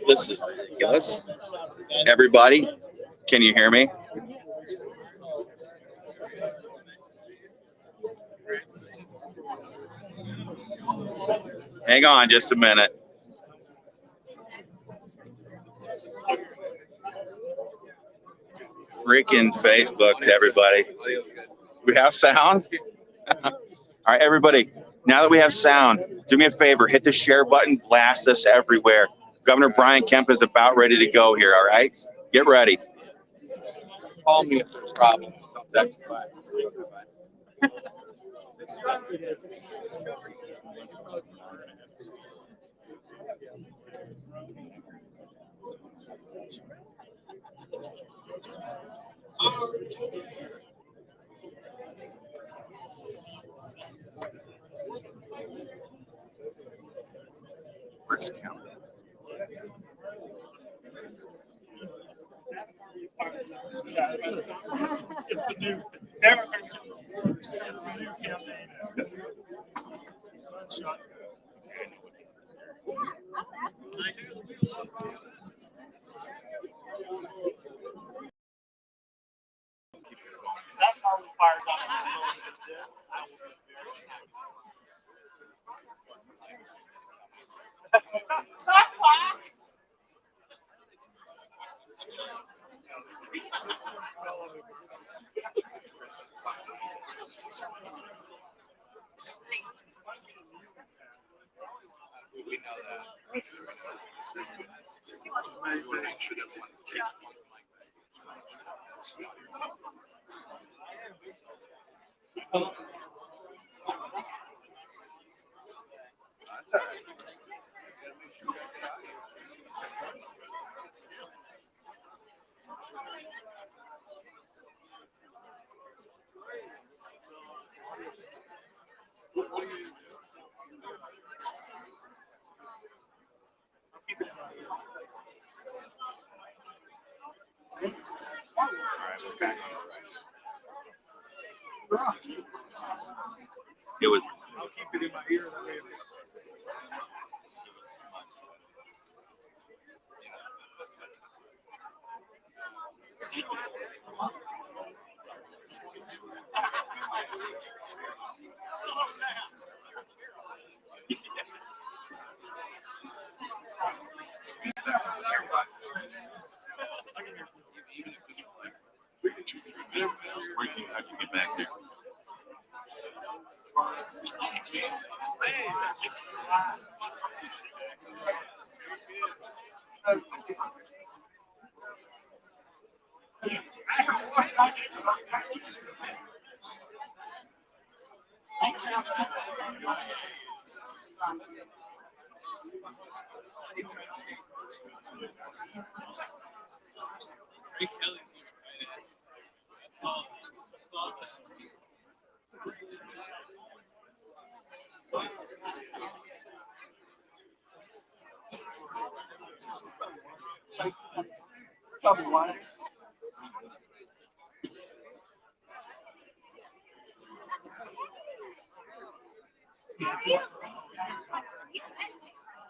This is ridiculous. Everybody, can you hear me? Hang on just a minute. Freaking Facebook to everybody. We have sound? All right, everybody. Now that we have sound, do me a favor, hit the share button, blast us everywhere. Governor Brian Kemp is about ready to go here, all right? Get ready. Call me if there's problems. That's fine. Where's Kemp? It's the new, it's the new campaign. That's how we fired up. We know that. We want to make sure that's one case. It was. I'll keep it in my ear that way. Where can I can get back there? Probably why.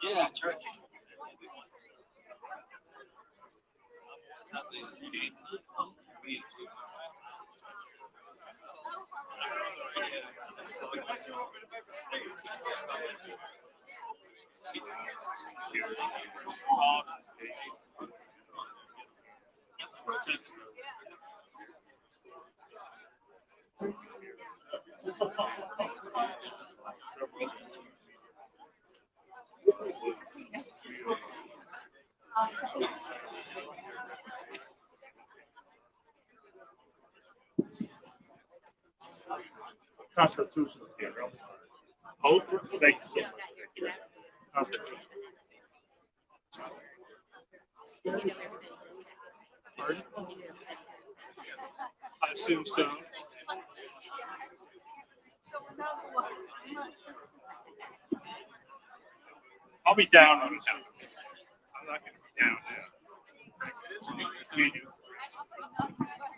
Yeah, that's right. Constitutional. Hope. Thank you so much. Constitutional. Pardon? I assume so. I'll be down on it. I'm not going to be down now.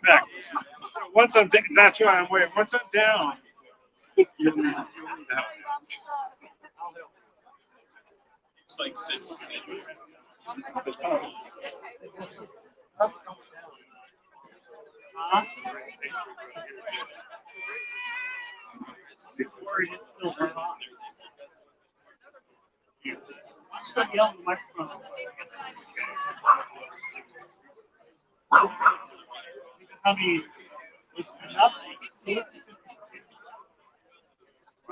In fact, once I'm down, that's why I'm waiting. Once I'm down, you'll need help. I'll help. like six. Or is it still burn off? Yeah. I'm just gonna yell in the microphone. I mean, it's enough.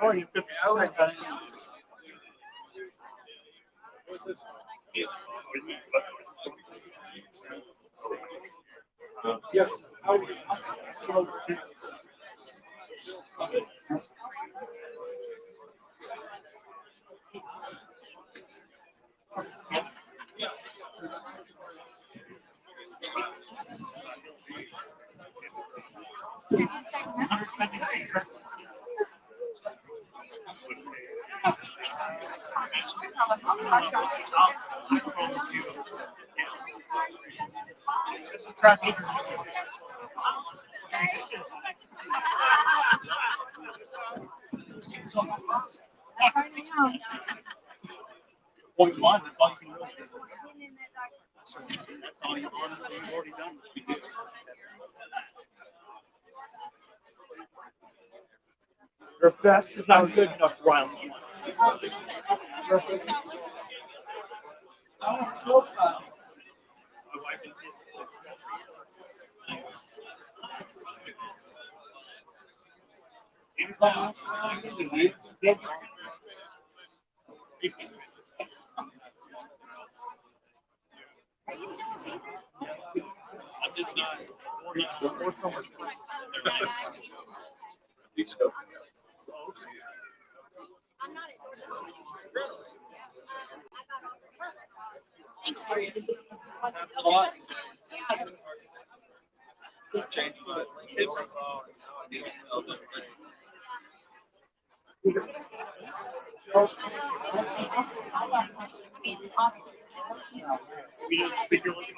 Already 50% done. Yes. Point one, that's all you can really do. That's all you've already done. Your best is not good enough, Riley. Sometimes it isn't. It's got one. Are you still a shaver? I'm just not. I'm not A lot. Change my hip profile and now I do elbow thing. We don't speak your language.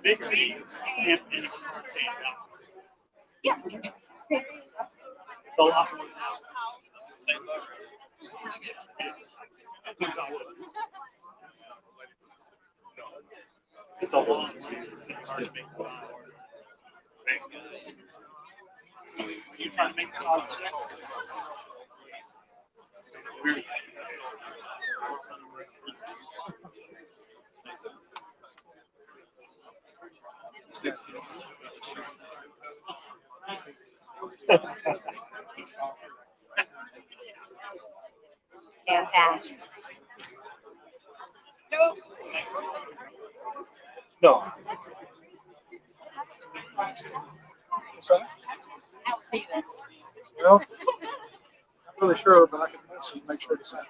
Big things and it's Yeah. a lot more. Same boat. It's a long way. It's hard to make it. You trying to make it off checks? And fast. No. Sorry? I'll see that. Well, not really sure, but I can listen, make sure it's out.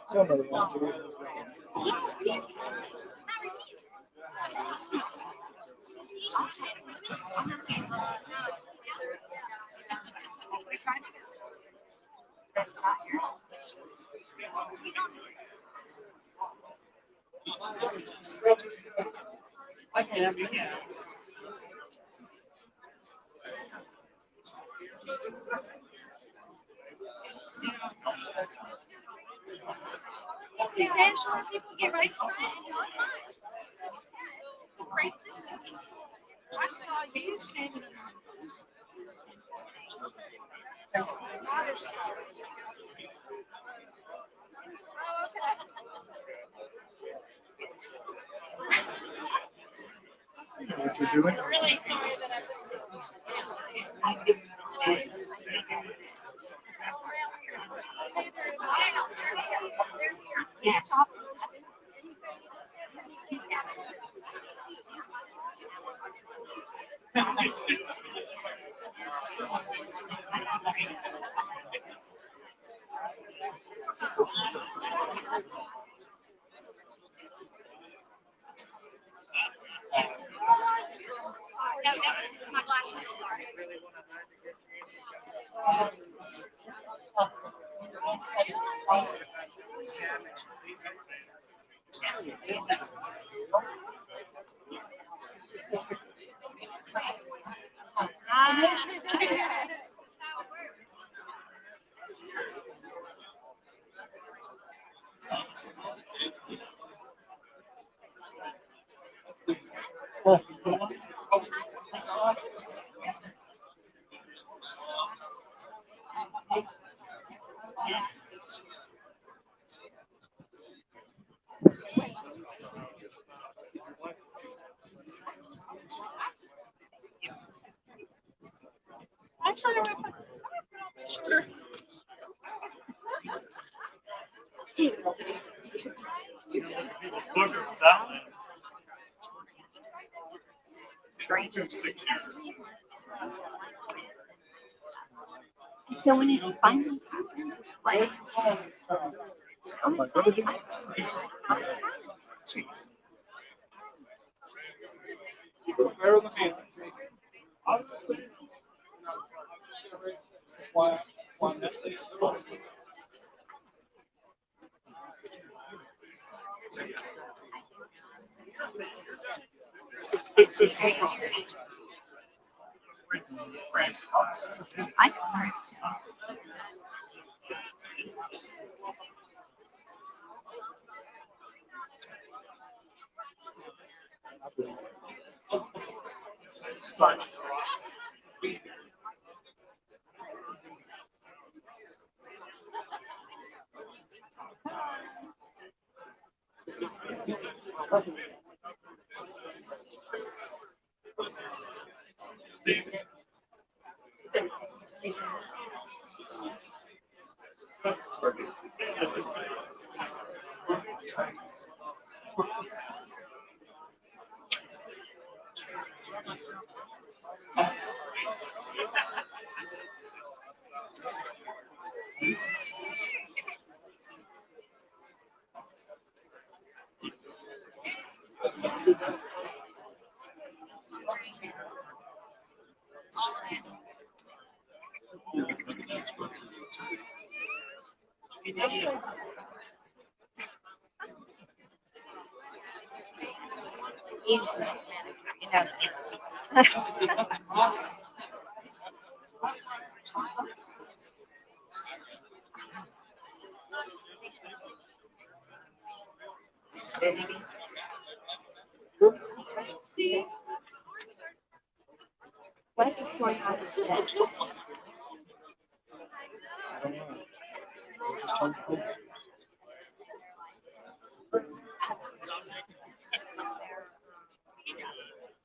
Somebody wants to. I can have you. These national people get right on it. It's a great system. I saw you standing What you're doing? really sorry that yeah, top My glasses. Actually, I don't have my shirt. Strange. So when it finally happened, like, I know her too. You know, what is going on with this?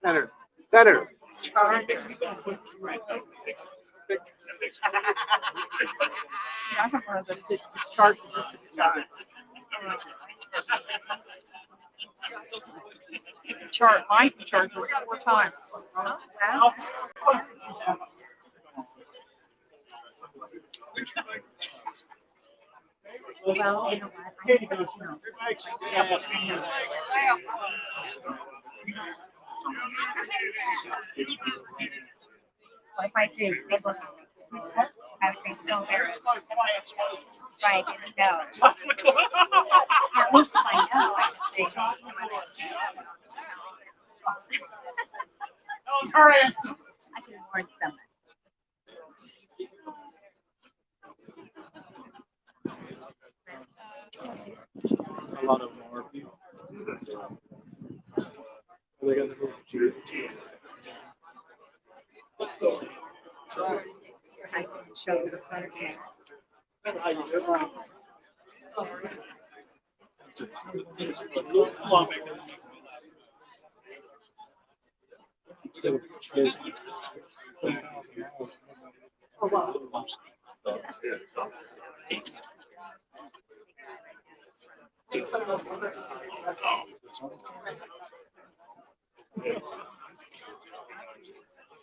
Senator. Senator. I have one of those. It charges us at times. Mine can charge us 4 times. Well, you know what? I think it smells. What if I do? They will. I would be so embarrassed. Right, didn't know. At least if I know, I can say, oh, That was her answer. I can warn someone. A lot of them are people. They got the little G. I can show you the photos.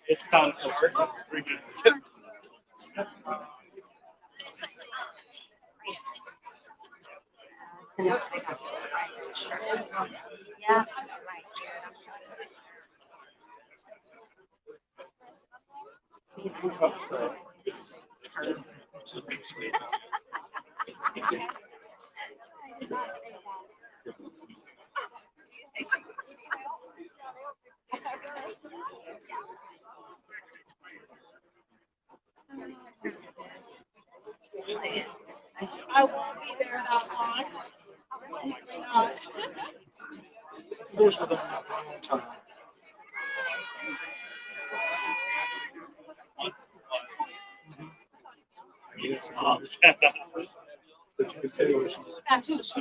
It's time to start. Yeah, right. I won't be there that long. Probably not. Of course, we're going to have a long time. It's not. But you can tell she's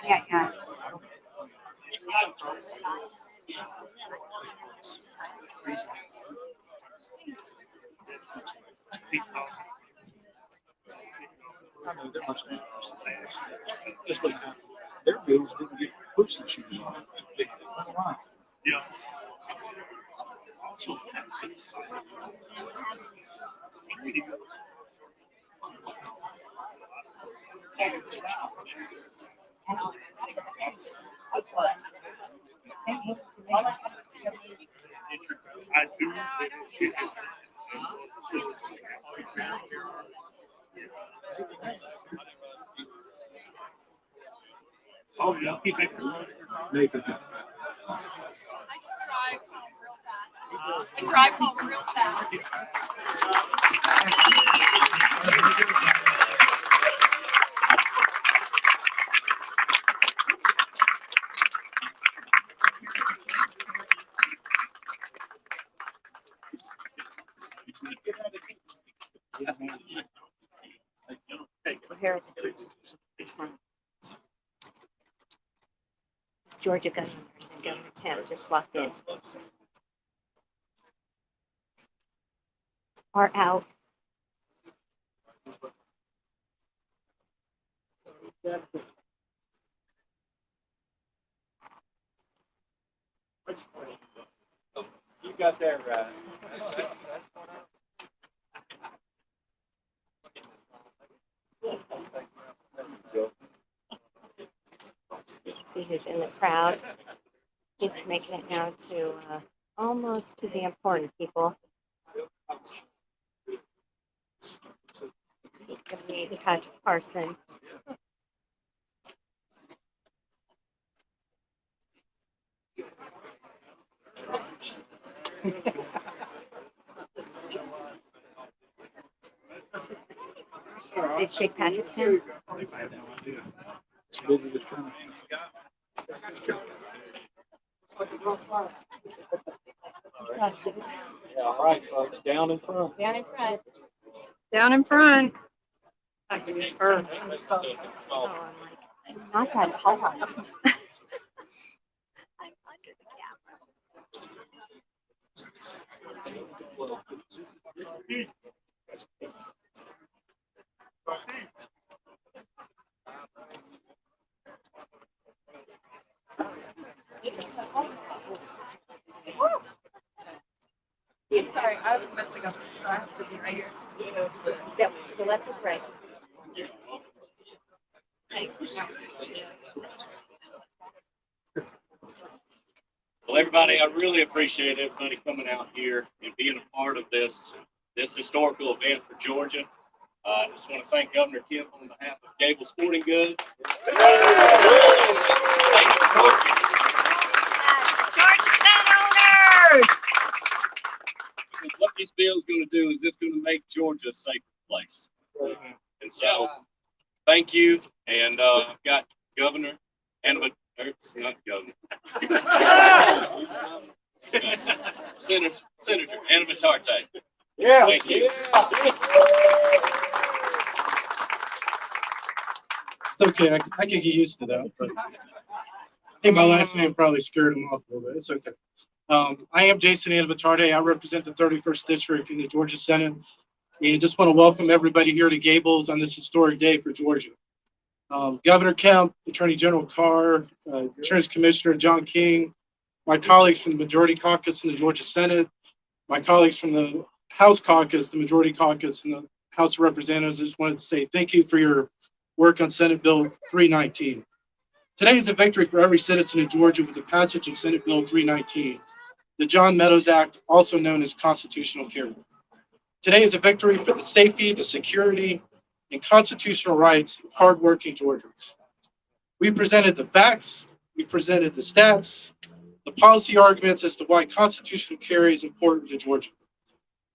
Yeah, yeah. I know they're much more. Just what happened. Their bills didn't get pushed this year. Yeah. I do. Oh, yeah. Make it. I drive home real fast. Here it's Georgia Governor and Governor Kemp just walked in. Are out. You got there, See who's in the crowd. Just making it now to almost to the important people. He's going to meet Patrick Carson. Did shake Patrick's hand? I have no idea. It's busy with trying. Yeah, all right, folks, down in front. Down in front. Down in front. Oh, I'm not that tall. I'm under the I'm sorry, I'm messing up, so I have to be right here. Yep, to the left is right. Well, everybody, I really appreciate everybody coming out here and being a part of this historical event for Georgia. I just want to thank Governor Kemp on behalf of Gable Sporting Goods. What this bill is going to do is it's going to make Georgia a safer place. And so, thank you. And I've got Governor not Governor. Senator Anna Matarte. Yeah. Thank you. It's okay. I can get used to that. But I think my last name probably scared him off a little bit. It's okay. I am Jason Anavatarde. I represent the 31st District in the Georgia Senate. And just want to welcome everybody here to Gables on this historic day for Georgia. Governor Kemp, Attorney General Carr, Insurance Commissioner John King, my colleagues from the Majority Caucus in the Georgia Senate, my colleagues from the House Caucus, the Majority Caucus, and the House of Representatives. I just wanted to say thank you for your work on Senate Bill 319. Today is a victory for every citizen of Georgia with the passage of Senate Bill 319, the John Meadows Act, also known as constitutional carry. Today is a victory for the safety, the security, and constitutional rights of hardworking Georgians. We presented the facts, we presented the stats, the policy arguments as to why constitutional carry is important to Georgia.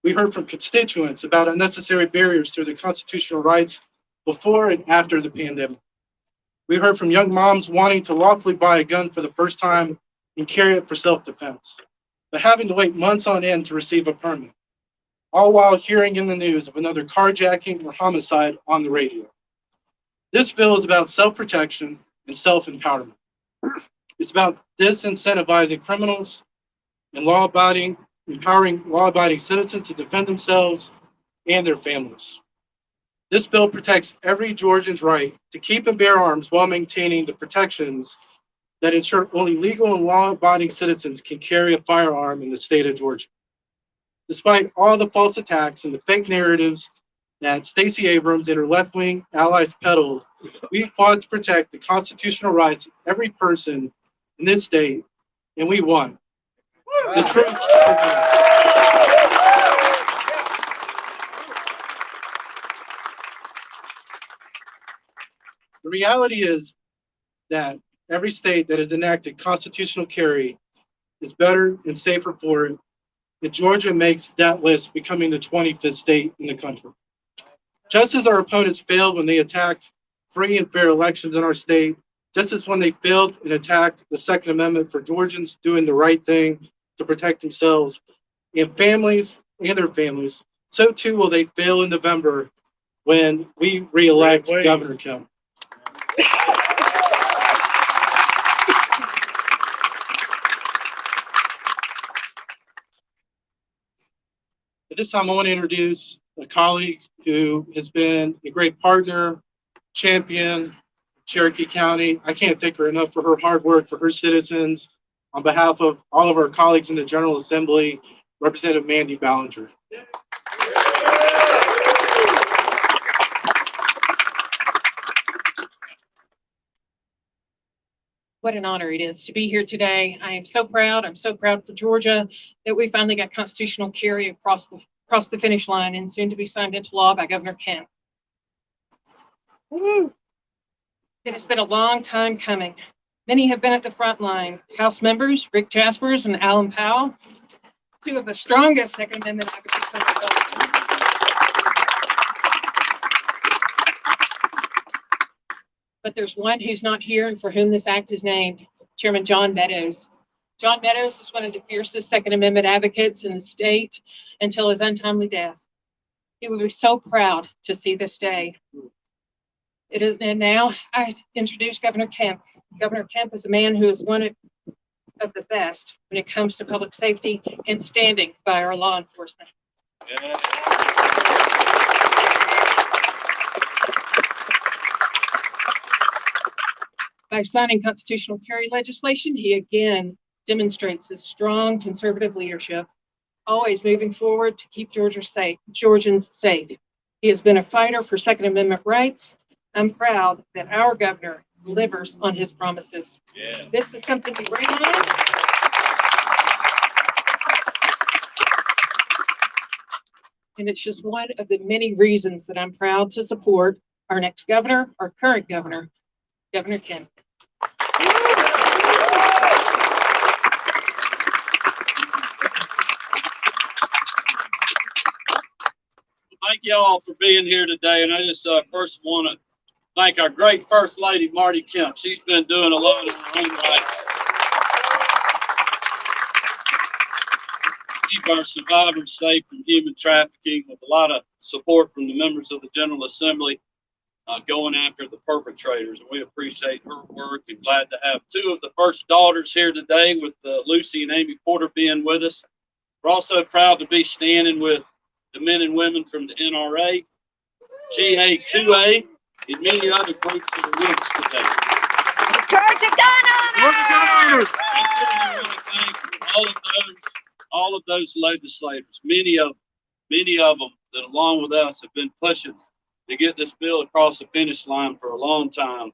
We heard from constituents about unnecessary barriers to their constitutional rights before and after the pandemic. We heard from young moms wanting to lawfully buy a gun for the first time and carry it for self-defense, but having to wait months on end to receive a permit, all while hearing in the news of another carjacking or homicide on the radio. This bill is about self-protection and self-empowerment. It's about disincentivizing criminals and empowering law-abiding citizens to defend themselves and their families. This bill protects every Georgian's right to keep and bear arms while maintaining the protections that ensure only legal and law-abiding citizens can carry a firearm in the state of Georgia. Despite all the false attacks and the fake narratives that Stacey Abrams and her left-wing allies peddled, we fought to protect the constitutional rights of every person in this state, and we won. The truth prevailed. The reality is that every state that has enacted constitutional carry is better and safer for it, and Georgia makes that list, becoming the 25th state in the country. Just as our opponents failed when they attacked free and fair elections in our state, just as when they failed and attacked the Second Amendment for Georgians doing the right thing to protect themselves and families and their families, so too will they fail in November when we re-elect Governor Kemp. At this time, I want to introduce a colleague who has been a great partner, champion, Cherokee County. I can't thank her enough for her hard work for her citizens. On behalf of all of our colleagues in the General Assembly, Representative Mandy Ballinger. What an honor it is to be here today. I am so proud. I'm so proud for Georgia that we finally got constitutional carry across the finish line and soon to be signed into law by Governor Kemp. It has been a long time coming. Many have been at the front line. House members Rick Jaspers and Alan Powell, two of the strongest Second Amendment advocates of the bill. But there's one who's not here and for whom this act is named, Chairman John Meadows. John Meadows was one of the fiercest Second Amendment advocates in the state until his untimely death. He would be so proud to see this day. And now I introduce Governor Kemp. Governor Kemp is a man who is one of the best when it comes to public safety and standing by our law enforcement. Yeah. By signing constitutional carry legislation, he again demonstrates his strong conservative leadership, always moving forward to keep Georgians safe. He has been a fighter for Second Amendment rights. I'm proud that our governor delivers on his promises. Yeah. This is something we bring on. And it's just one of the many reasons that I'm proud to support our next governor, our current governor, Governor Kemp. Thank you all for being here today. And I just first want to thank our great First Lady, Marty Kemp. She's been doing a lot in her own right. Keep our survivors safe from human trafficking, with a lot of support from the members of the General Assembly going after the perpetrators. And we appreciate her work, and glad to have two of the first daughters here today, with Lucy and Amy Porter being with us. We're also proud to be standing with the men and women from the NRA, GA2A, and many other groups that are with us today. Georgia Gunner! I want to thank all of those legislators, many of them that, along with us, have been pushing to get this bill across the finish line for a long time.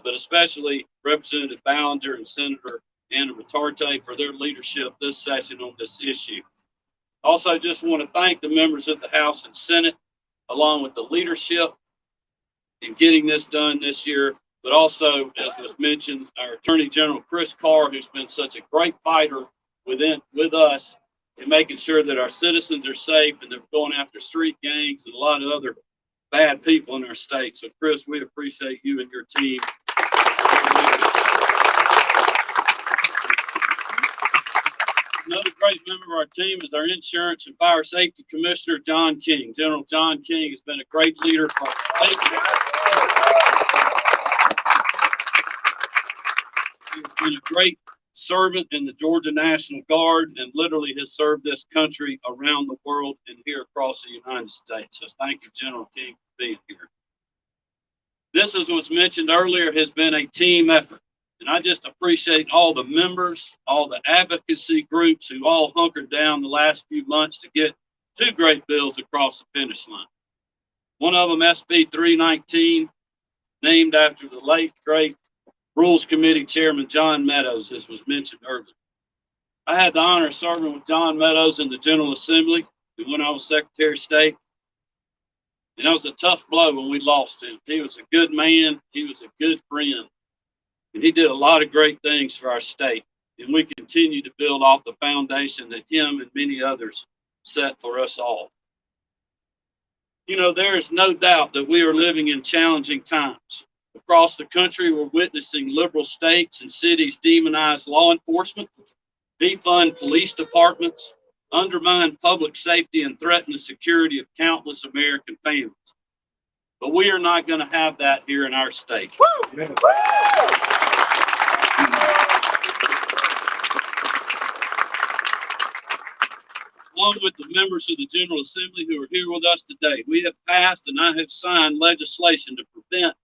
but especially Representative Ballinger and Senator Anna Vitarte for their leadership this session on this issue. Also, just want to thank the members of the House and Senate, along with the leadership in getting this done this year, but also, as was mentioned, our Attorney General Chris Carr, who's been such a great fighter with us in making sure that our citizens are safe and they're going after street gangs and a lot of other bad people in our state. So, Chris, we appreciate you and your team. Another great member of our team is our Insurance and Fire Safety Commissioner, John King. General John King has been a great leader for our state. He's been a great servant in the Georgia National Guard and literally has served this country around the world and here across the United States. So thank you, General King, for being here. This, as was mentioned earlier, has been a team effort. And I just appreciate all the members, all the advocacy groups who all hunkered down the last few months to get two great bills across the finish line. One of them, SB 319, named after the late, great Rules Committee Chairman John Meadows, as was mentioned earlier. I had the honor of serving with John Meadows in the General Assembly when I was Secretary of State. And it was a tough blow when we lost him. He was a good man. He was a good friend. And he did a lot of great things for our state. And we continue to build off the foundation that him and many others set for us all. You know, there is no doubt that we are living in challenging times. Across the country, we're witnessing liberal states and cities demonize law enforcement, defund police departments, undermine public safety, and threaten the security of countless American families. But we are not going to have that here in our state. Along with the members of the General Assembly who are here with us today, we have passed and I have signed legislation to prevent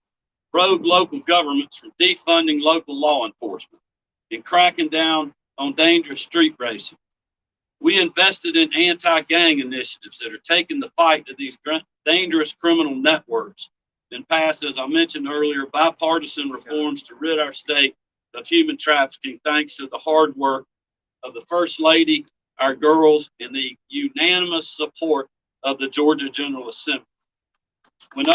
rogue local governments from defunding local law enforcement and cracking down on dangerous street racing. We invested in anti-gang initiatives that are taking the fight to these dangerous criminal networks and passed, as I mentioned earlier, bipartisan reforms to rid our state of human trafficking, thanks to the hard work of the First Lady, our girls, and the unanimous support of the Georgia General Assembly. When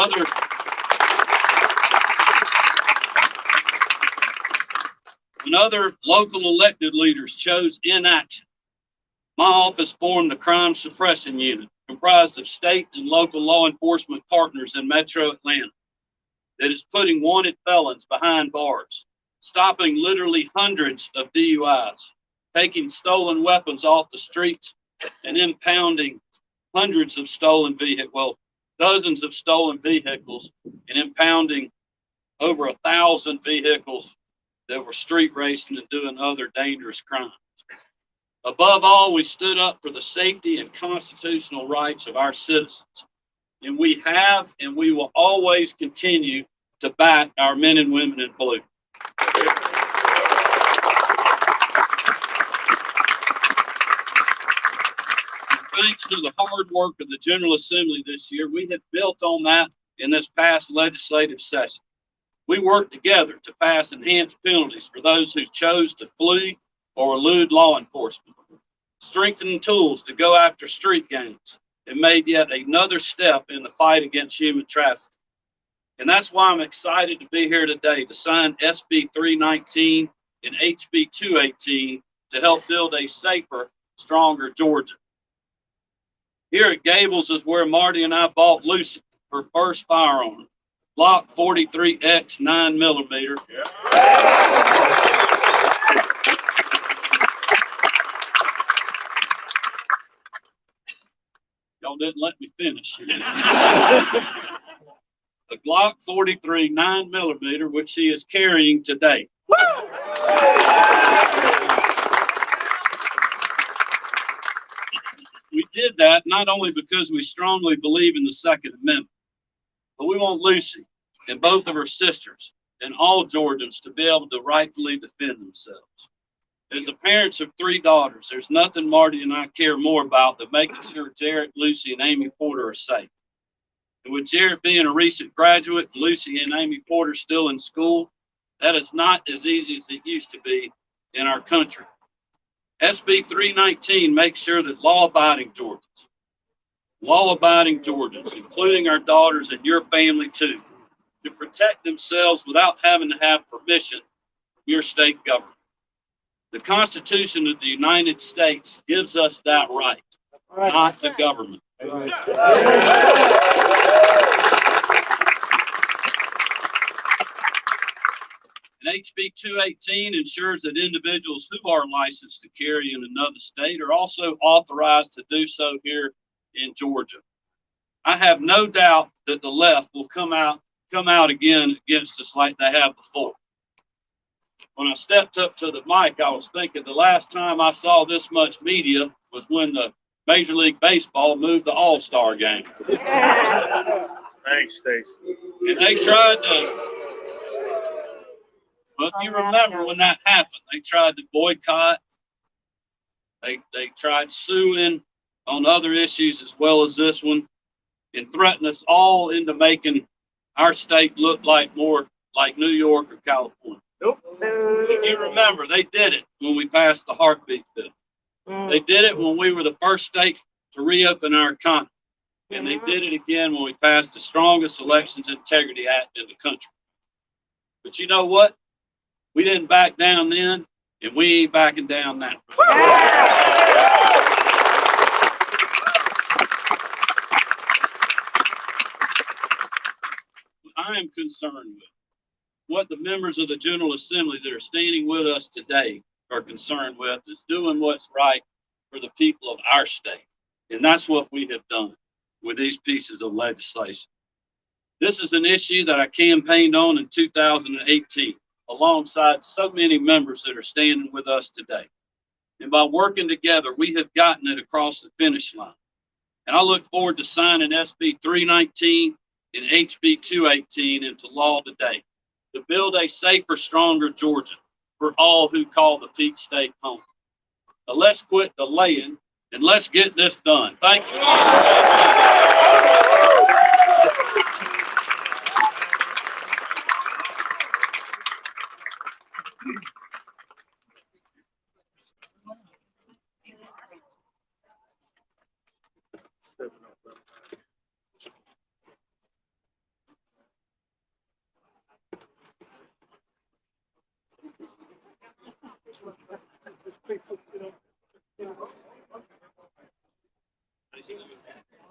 other local elected leaders chose inaction, my office formed a crime suppression unit comprised of state and local law enforcement partners in Metro Atlanta that is putting wanted felons behind bars, stopping literally hundreds of DUIs, taking stolen weapons off the streets, and impounding hundreds of stolen vehicles, well, dozens of stolen vehicles, and impounding over 1,000 vehicles that were street racing and doing other dangerous crimes. Above all, we stood up for the safety and constitutional rights of our citizens. And we have and we will always continue to back our men and women in blue. Thanks to the hard work of the General Assembly this year, we have built on that in this past legislative session. We worked together to pass enhanced penalties for those who chose to flee or elude law enforcement, strengthened tools to go after street gangs, and made yet another step in the fight against human trafficking. And that's why I'm excited to be here today to sign SB 319 and HB 218 to help build a safer, stronger Georgia. Here at Gables is where Marty and I bought Lucy her first firearm, Glock 43X 9mm. Y'all didn't let me finish. The Glock 43 9mm, which she is carrying today. We did that not only because we strongly believe in the Second Amendment, but we want Lucy and both of her sisters and all Georgians to be able to rightfully defend themselves. As the parents of 3 daughters, there's nothing Marty and I care more about than making sure Jarrett, Lucy, and Amy Porter are safe. And with Jarrett being a recent graduate, Lucy and Amy Porter still in school, That is not as easy as it used to be in our country. SB 319 makes sure that law-abiding Georgians, including our daughters and your family too, to protect themselves without having to have permission from your state government. The Constitution of the United States gives us that right, not the government. And HB 218 ensures that individuals who are licensed to carry in another state are also authorized to do so here in Georgia. I have no doubt that the left will come out again against us like they have before. When I stepped up to the mic, I was thinking the last time I saw this much media was when the Major League Baseball moved the All-Star game. Thanks, Stacy. And they tried to, well, if you remember when that happened, they tried to boycott. They tried suing on other issues as well as this one, and threatened us all into making our state look like more like New York or California. Nope. If you remember, they did it when we passed the heartbeat bill. They did it when we were the first state to reopen our economy. And they did it again when we passed the strongest Elections Integrity Act in the country. But you know what? We didn't back down then, and we ain't backing down now. I am concerned with what the members of the General Assembly that are standing with us today are concerned with is doing what's right for the people of our state. And that's what we have done with these pieces of legislation. This is an issue that I campaigned on in 2018, alongside so many members that are standing with us today. And by working together, we have gotten it across the finish line. And I look forward to signing SB 319 and HB 218 into law today to build a safer, stronger Georgia for all who call the Peach State home. Now let's quit delaying and let's get this done. Thank you.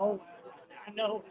Oh, I know.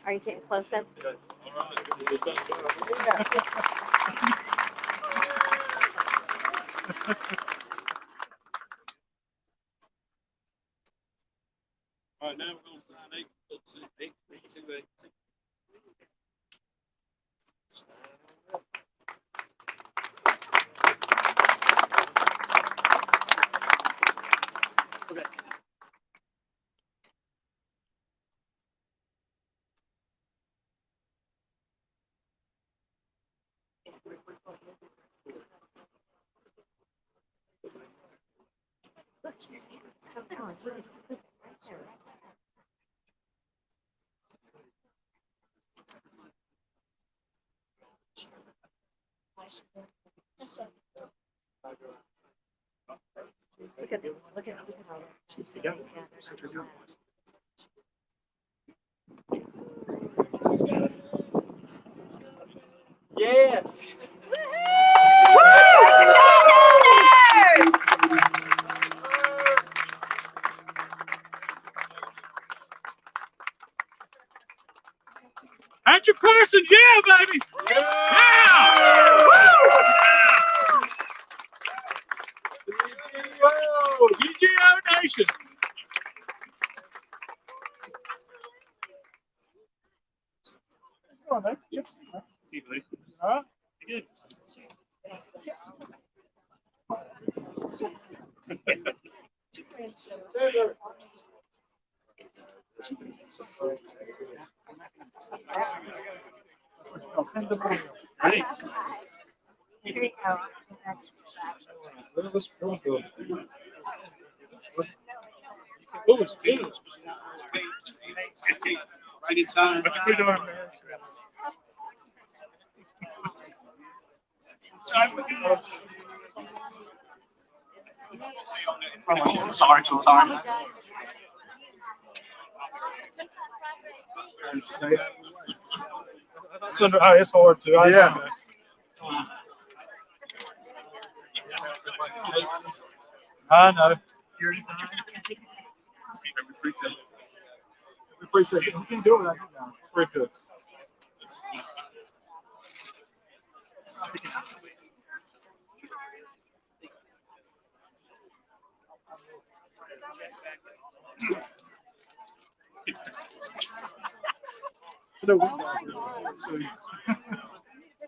Are you getting close up? All right, now we're going to sign HB 218. Look at how she's together. Yes. Patrick Parsons, yeah, baby. Yeah. Woo! GGO Nation. Come on, man. Yes. See you later. All right. Good. Ready? Here you go. Oh, it's good. Right in time. What you doing, man? Sorry, so sorry. It's hard too. Yeah. I know. We appreciate it. You can do it. Very good.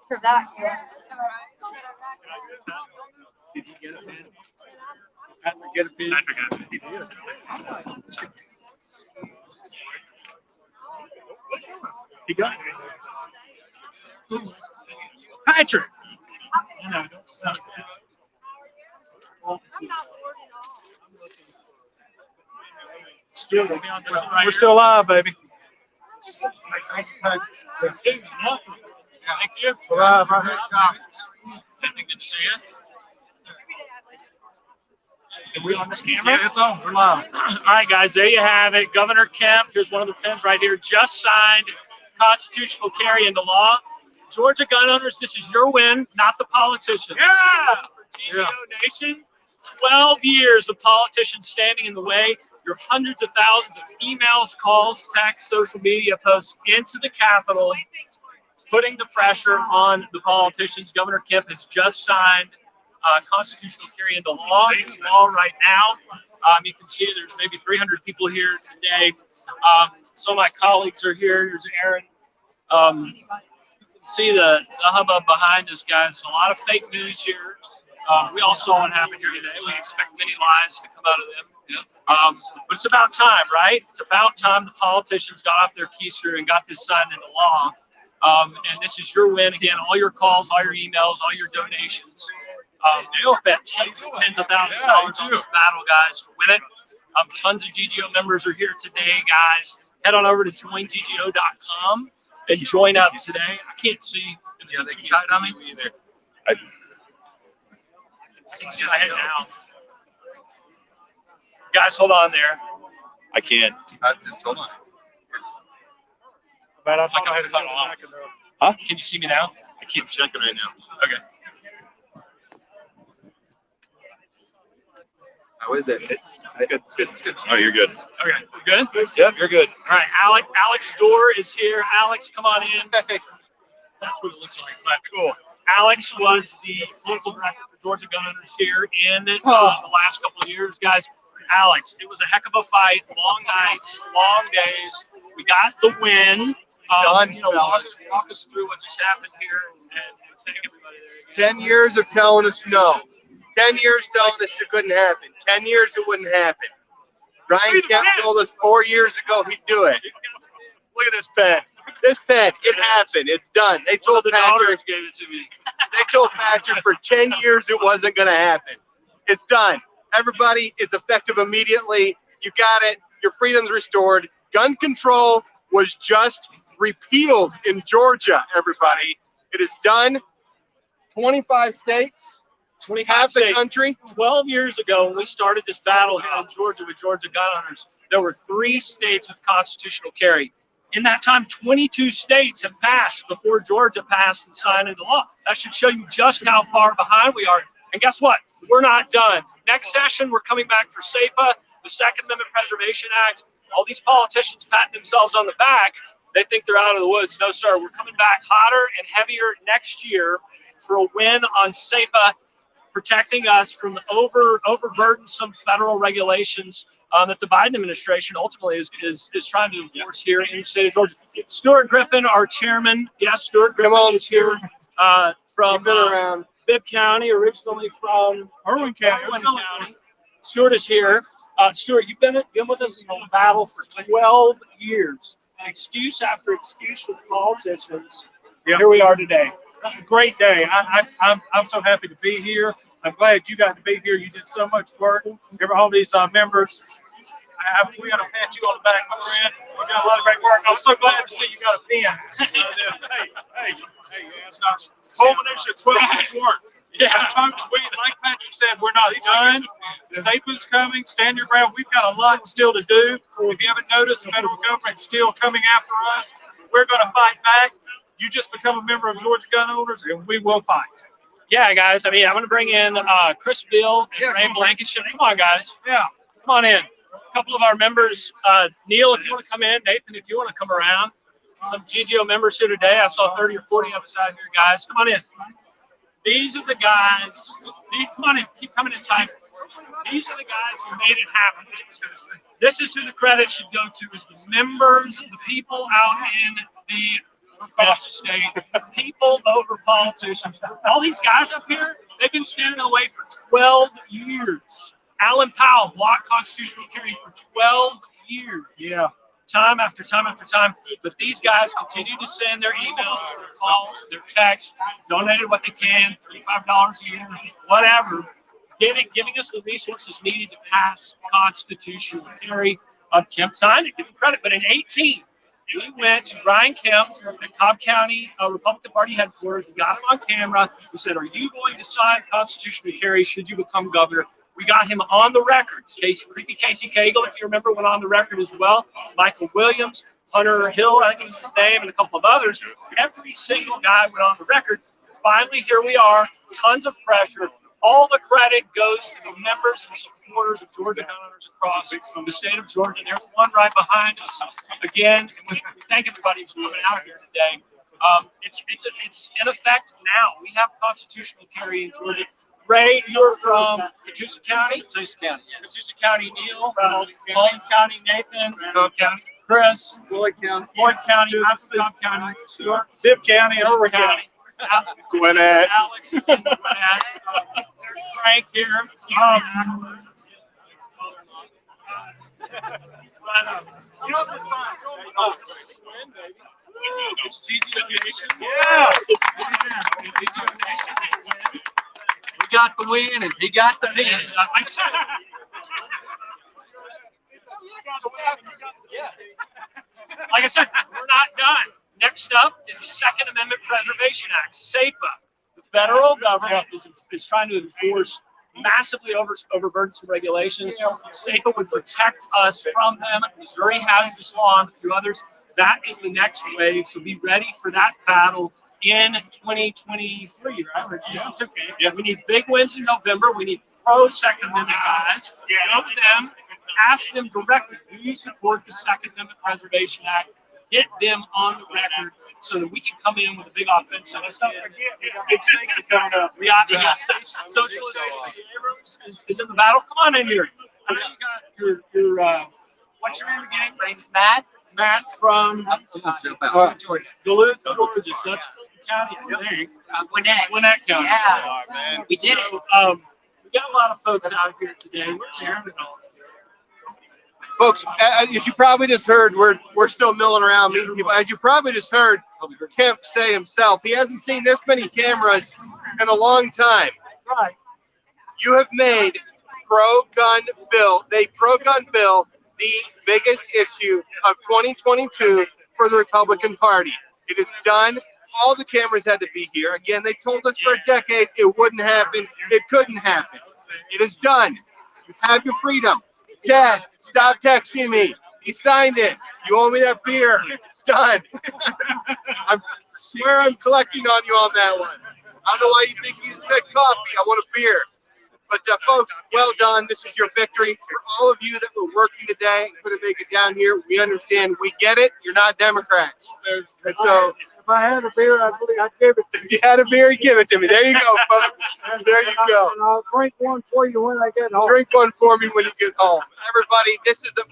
For that, yeah. Did he get a pin? Patrick get a pin? Patrick he did. He got it. Patrick. You know, don't suck. We're still alive, baby. Thank you. Alive, right here. Good to see you. Are we on this camera? Yeah, it's on. We're live. All right, guys, there you have it. Governor Kemp, here's one of the pins right here, just signed constitutional carry into law. Georgia gun owners, this is your win, not the politicians. Yeah! GGO Nation, 12 years of politicians standing in the way. Your hundreds of thousands of emails, calls, texts, social media posts into the Capitol, putting the pressure on the politicians. Governor Kemp has just signed constitutional carry into law. It's law right now. You can see there's maybe 300 people here today. Some of my colleagues are here. Here's Aaron. See the hubbub behind us, guys. A lot of fake news here. We all saw what happened here today. We expect many lies to come out of them. But it's about time, right? It's about time the politicians got off their keister and got this signed into law. And this is your win. Again, all your calls, all your emails, all your donations. They'll bet tens of thousands of dollars on this battle, guys, to win it. Tons of GGO members are here today, guys. Head on over to joinggo.com and join up today. I can't see. Yeah, they can't see me either. I can see my head now. Guys, hold on there. I can't. Just hold on. But I'm talking about Huh? Can you see me now? I can't check it right now. Okay. How is it? It's good. It's good. Oh, you're good. Okay. We're good? Yep, you're good. All right. Alex Dorr is here. Alex, come on in. That's what it looks like. But cool. Alex was the political director for Georgia gun owners here in the last couple of years. Guys, Alex, it was a heck of a fight. Long nights, long days. We got the win. Done, walk us through what just happened here and thank everybody there. 10 years of telling us no. 10 years telling us it couldn't happen. 10 years it wouldn't happen. Brian Kemp told us 4 years ago he'd do it. Look at this pen. This pen, it happened. It's done. They told Patrick. Gave it to me. They told Patrick for 10 years it wasn't going to happen. It's done. Everybody, it's effective immediately. You got it. Your freedom's restored. Gun control was just repealed in Georgia, everybody. It is done. 25 states. 25 half the states. country. 12 years ago, when we started this battle here in Georgia with Georgia gun owners, there were 3 states with constitutional carry. In that time, 22 states have passed before Georgia passed and signed into law. That should show you just how far behind we are. And guess what? We're not done. Next session, we're coming back for SAPA, the Second Amendment Preservation Act. All these politicians patting themselves on the back. they think they're out of the woods. No, sir. We're coming back hotter and heavier next year for a win on SEPA, protecting us from the overburdensome federal regulations that the Biden administration ultimately is trying to enforce here in the state of Georgia. Stuart Griffin, our chairman. Yes, Stuart Griffin is here from Bibb County, originally from Irwin County. Stuart is here. Stuart, you've been with us in the battle for 12 years. Excuse after excuse from politicians. Yep. Here we are today. Great day. I'm so happy to be here. I'm glad you got to be here. You did so much work. All these members. We got to pat you on the back, my friend. You got a lot of great work. I'm so glad to see you got a pen. Hey, it's not culmination of 12 years work. Yeah, folks, like Patrick said, we're not done. SEPA's coming. Stand your ground. We've got a lot still to do. If you haven't noticed, the federal government's still coming after us. We're going to fight back. You just become a member of Georgia Gun Owners, and we will fight. Yeah, guys. I mean, I'm going to bring in Chris Bill and Ray Blankenship. Come on, guys. Yeah. Come on in. A couple of our members. Neil, if you want to come in. Nathan, if you want to come around. Some GGO members here today. I saw 30 or 40 of us out here, guys. Come on in. These are the guys. Come on in. Keep coming in tight. These are the guys who made it happen. This is who the credit should go to, is the members, the people out in the across the state, people over politicians. All these guys up here, they've been standing in the way for 12 years. Alan Powell blocked constitutional carry for 12 years. Yeah. Time after time after time. But these guys continue to send their emails, their calls, their texts, donated what they can, $35 a year, whatever, giving us the resources needed to pass constitutional carry. Kemp signed it, give him credit. But in 2018, we went to Brian Kemp at Cobb County Republican Party headquarters. We got him on camera. We said, are you going to sign constitutional carry should you become governor? We got him on the record. Creepy Casey Cagle, if you remember, went on the record as well. Michael Williams, Hunter Hill, I think is his name, and a couple of others. Every single guy went on the record. Finally, here we are. Tons of pressure. All the credit goes to the members and supporters of Georgia Gun Owners across the state of Georgia. There's one right behind us. Again, and we thank everybody for coming out here today. It's in effect now. We have constitutional carry in Georgia. Ray, you're from Catoosa County? Catoosa County, yes. Catoosa County, Neil. Paulding County, Nathan. Cobb County, Chris. Floyd County. Floyd County, Cobb County. Stuart. Bibb County, Irwin County. Gwinnett. Alex. There's Frank here. You know this time. It's GGO Nation. Yeah. We got the win and he got the pin. Like I said, we're not done. Next up is the Second Amendment Preservation Act, SEPA. The federal government is trying to enforce massively overburdensome regulations. SEPA would protect us from them. Missouri has this law and a few others. That is the next wave, so be ready for that battle in 2023, right? Yeah. We need big wins in November. We need pro-Second Amendment guys. Go to them, ask them directly, do you support the Second Amendment Preservation Act? Get them on the record so that we can come in with a big offensive. Let's not forget, big stakes are coming up. We got Socialist is in the battle. Come on in here. I know you got your what's your name again? My name's Matt. Matt from Georgia. Duluth, Georgia. So that's County, I think. Gwinnett. County. Yeah. We did it. We got a lot of folks out here today. Where's Aaron and all? Folks, as you probably just heard, we're still milling around meeting people. As you probably just heard Kemp say himself, he hasn't seen this many cameras in a long time. Right. You have made pro-gun bill the biggest issue of 2022 for the Republican Party. It is done. All the cameras had to be here. Again, they told us for a decade it wouldn't happen. It couldn't happen. It is done. You have your freedom. Dad, stop texting me. He signed it. You owe me that beer. It's done. I swear I'm collecting on you on that one. I don't know why you think you said coffee. I want a beer. But folks, well done. This is your victory. For all of you that were working today and couldn't make it down here, we understand. We get it. You're not Democrats. And so If I had a beer, I'd give it. if you had a beer, give it to me. There you go, folks. There you go. And I'll drink one for you when I get home. Drink one for me when you get home. Everybody,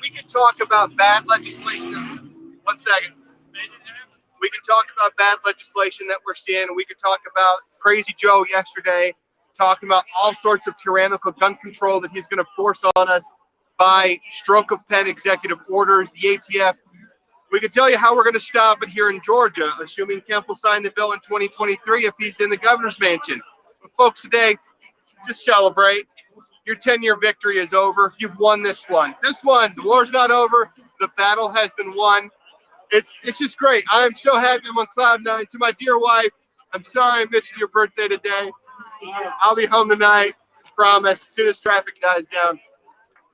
we can talk about bad legislation. 1 second. We can talk about bad legislation that we're seeing. We can talk about Crazy Joe yesterday, talking about all sorts of tyrannical gun control that he's going to force on us by stroke of pen executive orders, the ATF. We can tell you how we're going to stop it here in Georgia, assuming Kemp will sign the bill in 2023 if he's in the governor's mansion. But folks, today, just celebrate. Your 10-year victory is over. You've won this one. This one, the war's not over. The battle has been won. It's just great. I'm so happy. I'm on cloud nine. To my dear wife, I'm sorry I missed your birthday today. I'll be home tonight, promise, as soon as traffic dies down.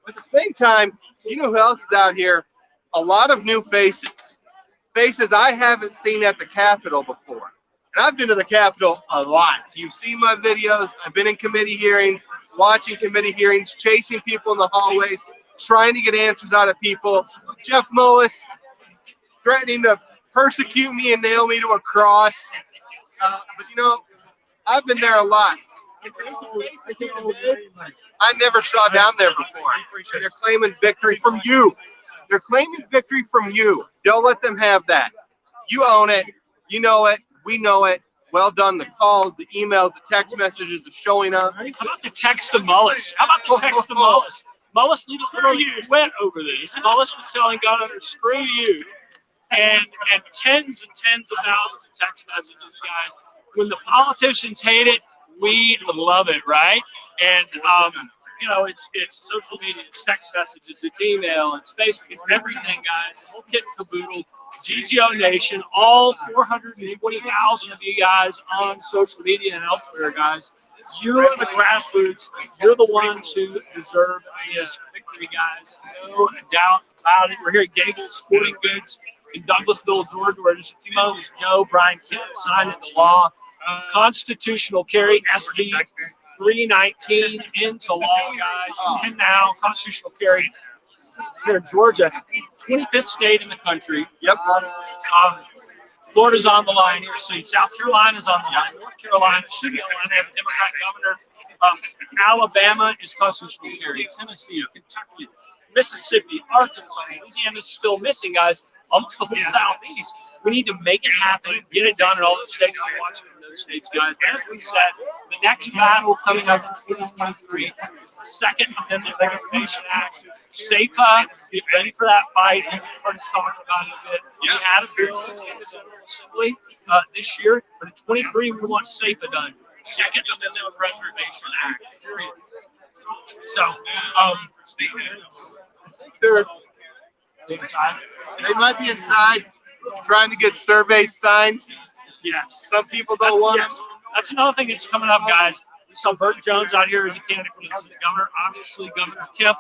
At the same time, you know who else is out here? A lot of new faces. Faces I haven't seen at the Capitol before. And I've been to the Capitol a lot. You've seen my videos. I've been in committee hearings, watching committee hearings, chasing people in the hallways, trying to get answers out of people. Jeff Mullis threatening to persecute me and nail me to a cross. But you know, I've been there a lot. I never saw down there before. They're claiming victory from you. They're claiming victory from you. Don't let them have that. You own it. You know it. We know it. Well done. The calls, the emails, the text messages, the showing up. How about the text to Mullis? How about the text to Mullis? Mullis literally went over this. Mullis was telling gun owners, screw you. And tens and tens of thousands of text messages, guys. When the politicians hate it, we love it, right? And you know, it's social media, it's text messages, it's email, it's Facebook, it's everything, guys. The whole kit and caboodle. GGO Nation, all 420,000 of you guys on social media and elsewhere, guys. You are the grassroots. You're the ones who deserve this victory, guys. No doubt about it. We're here at Gable Sporting Goods in Douglasville, Georgia, where just a few moments ago, Brian Kemp signed into law. Constitutional carry, SB 319 into law, guys. 10 now, constitutional carry here in Georgia. 25th state in the country. Yep. Florida's on the line here soon. South Carolina's on the line. North Carolina should be on the line. They have a Democrat governor. Alabama is constitutional carry. Tennessee, Kentucky, Mississippi, Arkansas, Louisiana's still missing, guys. Almost the whole Southeast. We need to make it happen, get it done in all those states. We're watching from those states, guys. As we said, the next battle coming up in 2023 is the Second Amendment Regulation Act. SAPA, get ready for that fight. We've already talked about it a bit. We had a bill in the General Assembly this year, but in 23 we want SAPA done. Second Amendment Reservation Act. Period. So, they might be inside trying to get surveys signed. Yes. Some people don't want them. That's another thing that's coming up, guys. We saw Burt Jones out here as a candidate for the governor. Obviously, Governor Kemp.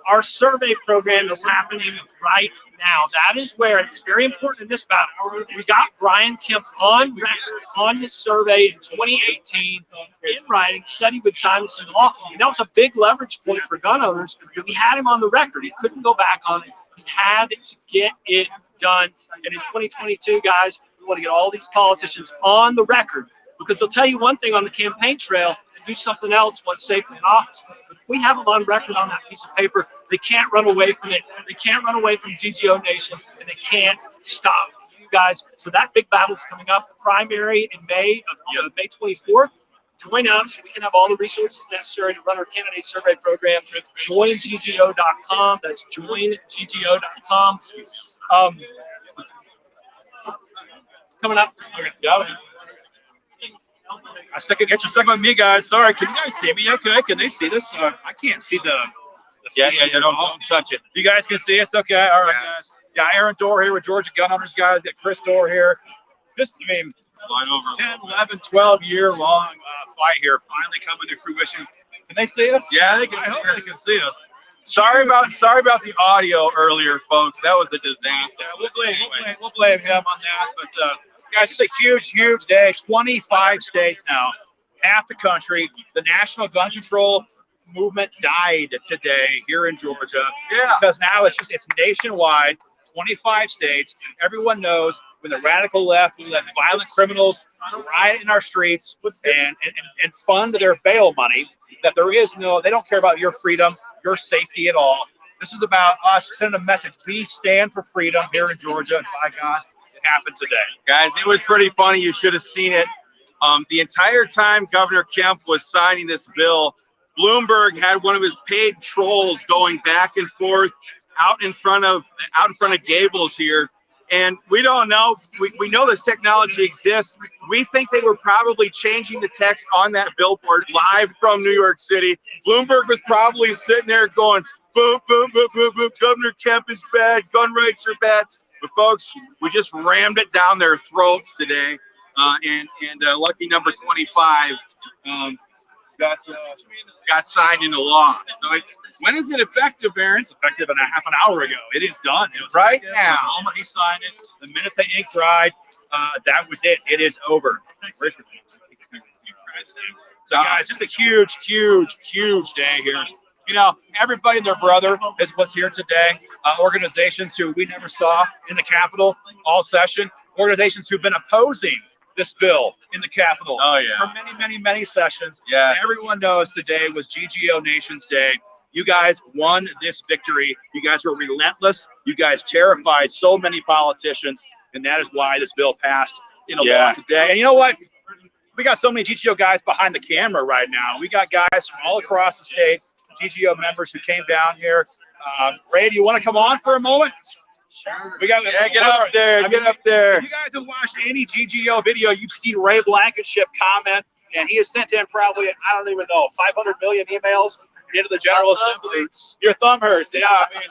Our survey program is happening right now. That is where it's very important in this battle. We got Brian Kemp on record on his survey in 2018 in writing, said he would sign this into law. And that was a big leverage point for gun owners. We had him on the record. He couldn't go back on it. He had to get it done. And in 2022, guys, we want to get all these politicians on the record, because they'll tell you one thing on the campaign trail and do something else once safely in office. But if we have them on record on that piece of paper, they can't run away from it. They can't run away from GGO Nation, and they can't stop you guys. So that big battle is coming up. The primary in May 24th. Join us so we can have all the resources necessary to run our candidate survey program. JoinGGO.com. That's JoinGGO.com. Coming up. Okay. Yeah. Get your second with me, guys. Sorry, can you guys see me? Okay, can they see this? I can't see the Yeah, don't touch it. You guys can see it. It's okay. All right, guys. Yeah, Aaron Dorr here with Georgia Gun Owners, guys. Got Chris Dorr here. Just, 10, 11, 12-year long fight here finally coming to fruition. Can they see us? Yeah, they can. I hope they can see us. Sorry about the audio earlier, folks. That was a disaster. Yeah, we'll blame him on that. But guys, it's a huge, huge day. 25 states now, half the country. The national gun control movement died today here in Georgia. Yeah. Because now it's nationwide, 25 states. Everyone knows when the radical left will let violent criminals riot in our streets and fund their bail money, that they don't care about your freedom, your safety at all. This is about us sending a message. We stand for freedom here in Georgia, and by God, it happened today. Guys, it was pretty funny. You should have seen it. The entire time Governor Kemp was signing this bill, Bloomberg had one of his paid trolls going back and forth out in front of Gables here. And we don't know. We know this technology exists. We think they were probably changing the text on that billboard live from New York City. Bloomberg was probably sitting there going, boom, boom, boom, boom, boom. Governor Kemp is bad. Gun rights are bad. But folks, we just rammed it down their throats today. Lucky number 25 got signed into law. So when is it effective, Aaron? It's effective a half an hour ago. It is done. It was right now. The moment he signed it, the minute the ink dried, that was it. It is over. So guys, just a huge, huge, huge day here. You know, everybody and their brother is what's here today. Organizations who we never saw in the Capitol all session. Organizations who've been opposing this bill in the Capitol for many, many, many sessions. Yeah. Everyone knows today was GGO Nation's Day. You guys won this victory. You guys were relentless. You guys terrified so many politicians, and that is why this bill passed in a law today. And you know what? We got so many GGO guys behind the camera right now. We got guys from all across the state, GGO members who came down here. Ray, do you want to come on for a moment? Sure. We got get up there. Get up there. If you guys have watched any GGO video, you've seen Ray Blankenship comment, and he has sent in probably, I don't even know, 500 million emails into the General Assembly. Your thumb hurts. Yeah, I mean,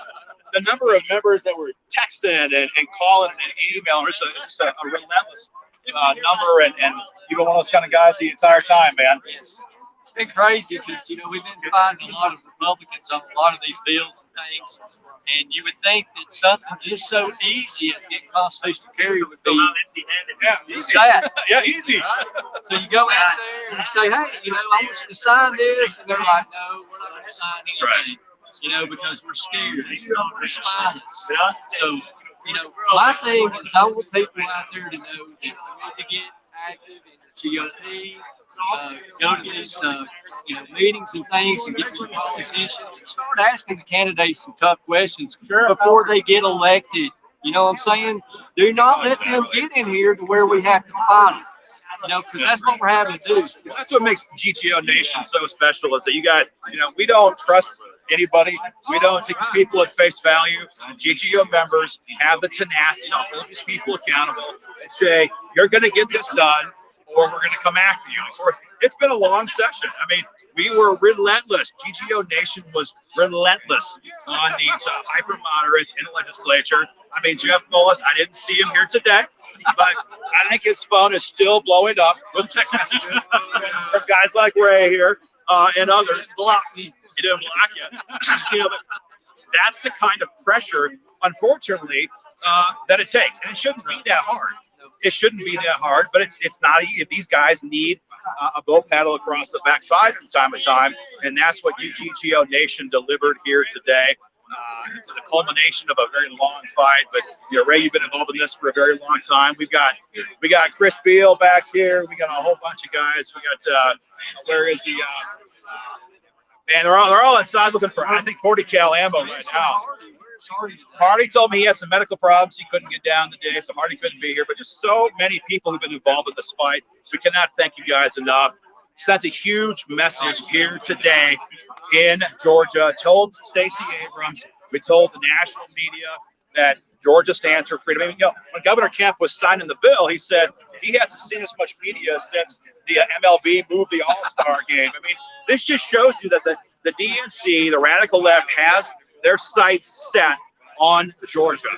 the number of members that were texting and calling and emailing, it's a relentless number, and you've been one of those kind of guys the entire time, man. Yes. It's been crazy because, you know, we've been fighting a lot of Republicans on a lot of these bills and things. And you would think that something just so easy as getting constitutional carry would be just that. Yeah, easy. Right? So you go out there and you say, hey, you know, I want you to sign this. And they're like, no, we're not going to sign anything. You know, because we're scared. We're spineless. So, you know, my thing is I want people out there to know that we need to get active in the GOP. Go to these you know, meetings and things and get some politicians and start asking the candidates some tough questions before they get elected. You know what I'm saying? Do not let them get in here to where we have to fight them. You know, because that's what we're having to do. That's what makes GGO Nation so special, is that you guys, you know, we don't trust anybody. We don't take these people at face value. GGO members have the tenacity to hold these people accountable and say, you're going to get this done, or we're going to come after you. Of course, it's been a long session. I mean, we were relentless. GGO Nation was relentless on these hyper moderates in the legislature. I mean, Jeff Mullis, I didn't see him here today, but I think his phone is still blowing up with text messages from guys like Ray here and others. He didn't block you. You know, but that's the kind of pressure, unfortunately, that it takes. And it shouldn't be that hard. It shouldn't be that hard, but it's not. These guys need a boat paddle across the backside from time to time, and that's what GGO Nation delivered here today. It's the culmination of a very long fight, but you know, Ray, you've been involved in this for a very long time. We got Chris Beal back here. We got a whole bunch of guys. We got where is he? Man, they're all inside looking for, I think, 40 cal ammo right now. Hardy told me he had some medical problems. He couldn't get down today, so Hardy couldn't be here. But just so many people who've been involved in this fight. We cannot thank you guys enough. Sent a huge message here today in Georgia. Told Stacey Abrams, we told the national media that Georgia stands for freedom. I mean, you know, when Governor Kemp was signing the bill, he said he hasn't seen as much media since the MLB moved the All-Star game. I mean, this just shows you that the DNC, the radical left, has their sights set on Georgia.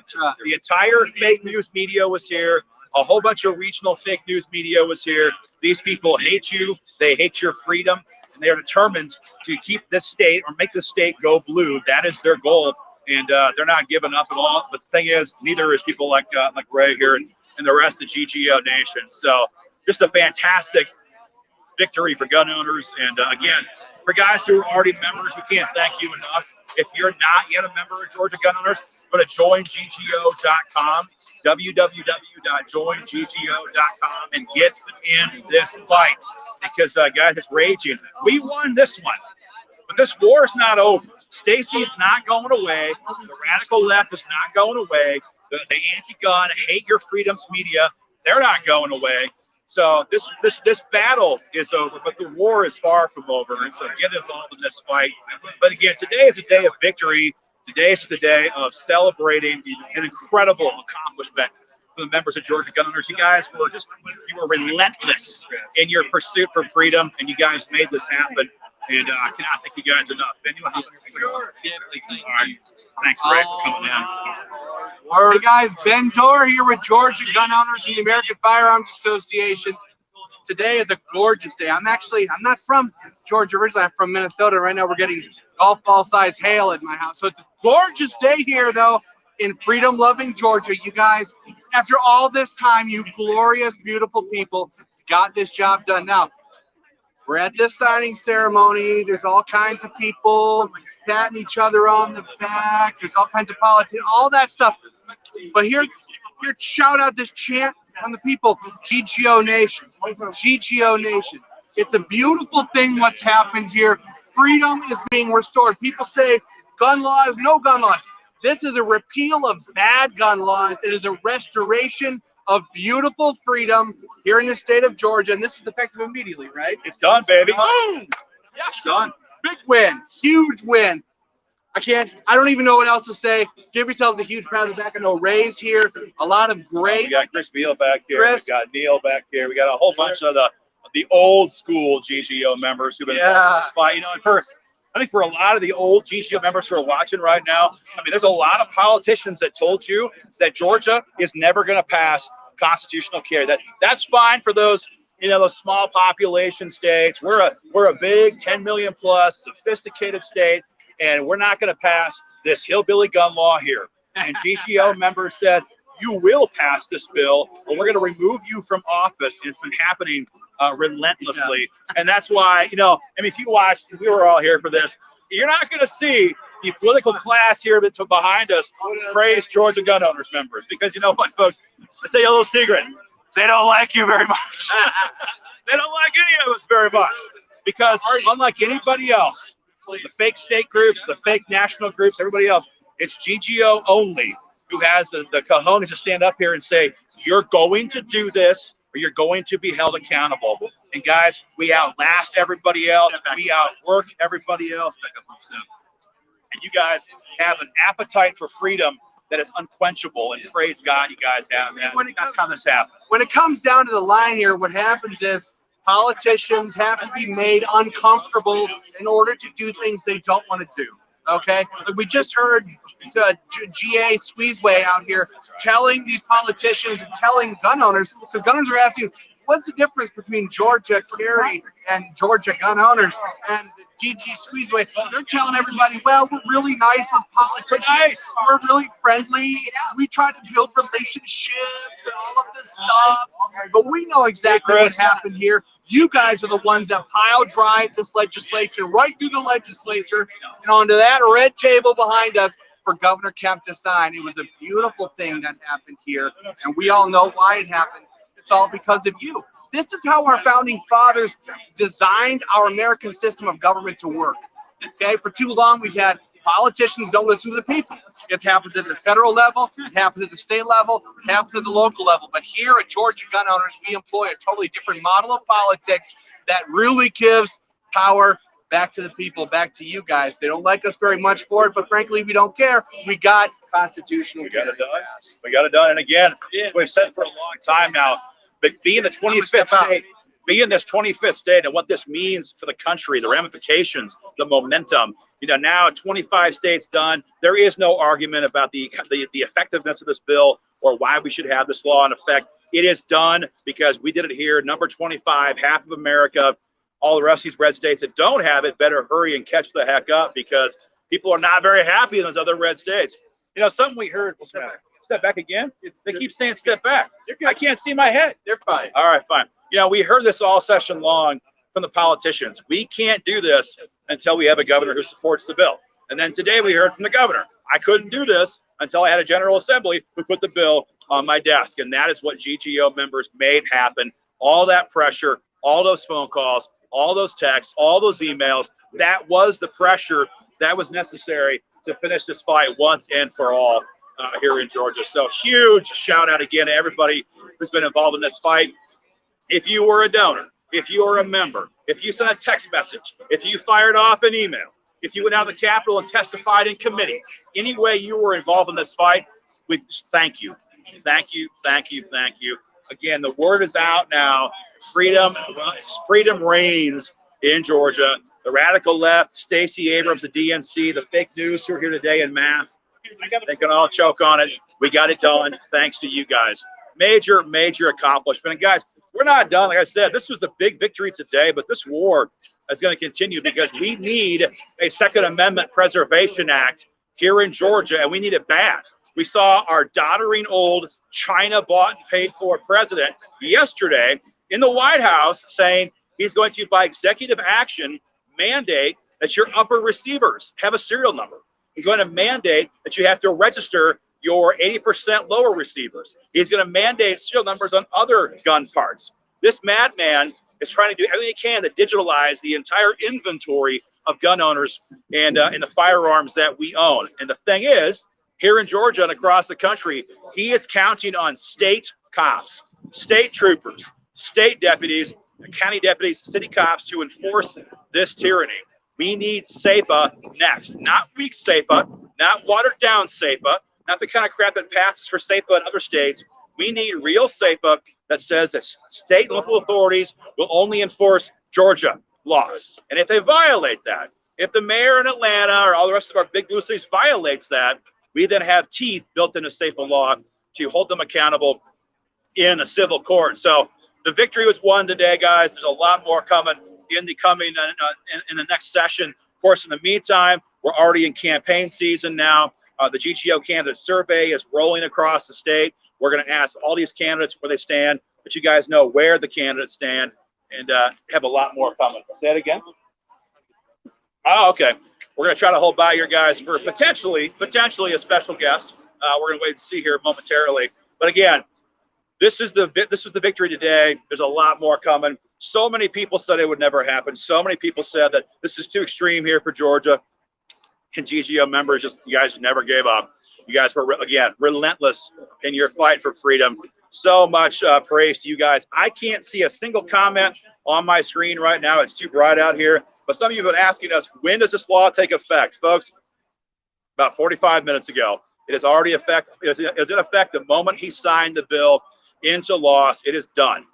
The entire fake news media was here. A whole bunch of regional fake news media was here. These people hate you. They hate your freedom. And they are determined to keep this state or make the state go blue. That is their goal. And they're not giving up at all. But the thing is, neither is people like Ray here and the rest of GGO Nation. So just a fantastic victory for gun owners. And again, For guys who are already members, we can't thank you enough. If you're not yet a member of Georgia Gun Owners, go to joinggo.com, www.joinggo.com, and get in this fight because, guys, it's raging. We won this one, but this war is not over. Stacy's not going away. The radical left is not going away. The anti-gun, hate your freedoms media, they're not going away. So this battle is over, but the war is far from over. And so get involved in this fight. But again, today is a day of victory. Today is just a day of celebrating an incredible accomplishment for the members of Georgia Gun Owners. You guys were you were relentless in your pursuit for freedom, and you guys made this happen. And I cannot thank you guys enough. Ben, you want to Sure, definitely. Thank All you. right. Thanks, Ray, for coming in. Hey guys, Ben Dorr here with Georgia Gun Owners and the American Firearms Association. Today is a gorgeous day. I'm not from Georgia originally. I'm from Minnesota. Right now we're getting golf ball size hail at my house. So it's a gorgeous day here though in freedom-loving Georgia. You guys, after all this time, you glorious, beautiful people got this job done. Now, we're at this signing ceremony. There's all kinds of people patting each other on the back. There's all kinds of politics, all that stuff. But here shout out this chant from the people, GGO Nation, GGO Nation. It's a beautiful thing what's happened here. Freedom is being restored. People say gun laws, no gun laws. This is a repeal of bad gun laws. It is a restoration of beautiful freedom here in the state of Georgia, and this is effective immediately, right? It's done, baby. Boom! Yes, done. Big win, huge win. I don't even know what else to say. Give yourself a huge pat on the back. I know Ray's here. A lot of great. We got Chris Beal back here. Chris. We got Neil back here. We got a whole bunch of the old school GGO members who've been involved in this fight. You know, and I think for a lot of the old GGO members who are watching right now, I mean, there's a lot of politicians that told you that Georgia is never going to pass constitutional carry. That's fine for those, you know, those small population states. We're a big 10 million plus sophisticated state, and we're not going to pass this hillbilly gun law here. And GGO members said, you will pass this bill, or we're going to remove you from office. And it's been happening relentlessly. And that's why, you know, I mean, if you watched, we were all here for this, you're not going to see the political class here behind us praise Georgia Gun Owners members. Because you know what, folks, I'll tell you a little secret. They don't like you very much. They don't like any of us very much. Because unlike anybody else, the fake state groups, the fake national groups, everybody else, it's GGO only who has the cojones to stand up here and say, you're going to do this or you're going to be held accountable. And guys, we outlast everybody else. We outwork everybody else. Back up one step. And you guys have an appetite for freedom that is unquenchable. And praise God, you guys have that. That's how this happened. When it comes down to the line here, what happens is politicians have to be made uncomfortable in order to do things they don't want to do. Okay, like we just heard GA Squeezeway out here telling these politicians and telling gun owners, because gun owners are asking, what's the difference between Georgia Carry and Georgia Gun Owners? And GG Squeezeway, they're telling everybody, well, we're really nice with politicians. We're really friendly. We try to build relationships and all of this stuff. But we know exactly what happened here. You guys are the ones that pile drive this legislature right through the legislature and onto that red table behind us for Governor Kemp to sign. It was a beautiful thing that happened here, and we all know why it happened. It's all because of you. This is how our founding fathers designed our American system of government to work. Okay, for too long we've had politicians don't listen to the people. It happens at the federal level, it happens at the state level, it happens at the local level. But here at Georgia Gun Owners, we employ a totally different model of politics that really gives power back to the people, back to you guys. They don't like us very much for it, but frankly, we don't care. We got constitutional. We got it done. We got it done. And again, we've said for a long time now, but being the 25th state, being this 25th state and what this means for the country, the ramifications, the momentum, you know, now 25 states done. There is no argument about the effectiveness of this bill or why we should have this law in effect. It is done because we did it here. Number 25, half of America. All the rest of these red states that don't have it better hurry and catch the heck up because people are not very happy in those other red states. You know, something we heard, what's the matter? Step back again? They keep saying step back. I can't see my head. They're fine. All right, fine. You know, we heard this all session long from the politicians. We can't do this until we have a governor who supports the bill. And then today we heard from the governor. I couldn't do this until I had a General Assembly who put the bill on my desk. And that is what GGO members made happen. All that pressure, all those phone calls, all those texts, all those emails, that was the pressure that was necessary to finish this fight once and for all here in Georgia. So huge shout out again to everybody who's been involved in this fight. If you were a donor, if you were a member, if you sent a text message, if you fired off an email, if you went out of the Capitol and testified in committee, any way you were involved in this fight, we thank you. Thank you, thank you, thank you. Again, the word is out now. Freedom reigns in Georgia. The radical left, Stacey Abrams, the DNC, the fake news who are here today en masse, they can all choke on it. We got it done thanks to you guys. Major, major accomplishment. And guys, we're not done. Like I said, this was the big victory today, but this war is going to continue because we need a Second Amendment Preservation Act here in Georgia, and we need it bad. We saw our doddering old China bought and paid for president yesterday in the White House saying he's going to, by executive action, mandate that your upper receivers have a serial number. He's going to mandate that you have to register your 80% lower receivers. He's going to mandate serial numbers on other gun parts. This madman is trying to do everything he can to digitalize the entire inventory of gun owners and the firearms that we own. And the thing is, here in Georgia and across the country, he is counting on state cops, state troopers, state deputies, county deputies, city cops to enforce this tyranny. We need SAPA next, not weak SAPA, not watered down SAPA, not the kind of crap that passes for SAPA in other states. We need real SAPA that says that state and local authorities will only enforce Georgia laws. And if they violate that, if the mayor in Atlanta or all the rest of our big blue cities violates that, we then have teeth built into SAPA law to hold them accountable in a civil court. So the victory was won today, guys. There's a lot more coming in the in the next session. Of course, in the meantime, we're already in campaign season now. The GGO candidate survey is rolling across the state. We're going to ask all these candidates where they stand, but you guys know where the candidates stand, and have a lot more coming. Say it again. Oh, okay. We're going to try to hold by your guys for potentially a special guest. We're going to wait and see here momentarily. But again, this was the victory today. There's a lot more coming. So many people said it would never happen. So many people said that this is too extreme here for Georgia. And GGO members, you guys never gave up. You guys were, again, relentless in your fight for freedom. So much praise to you guys. I can't see a single comment on my screen right now. It's too bright out here. But some of you have been asking us, when does this law take effect? Folks, about 45 minutes ago. It is already effect. Is in effect the moment he signed the bill into law. It is done.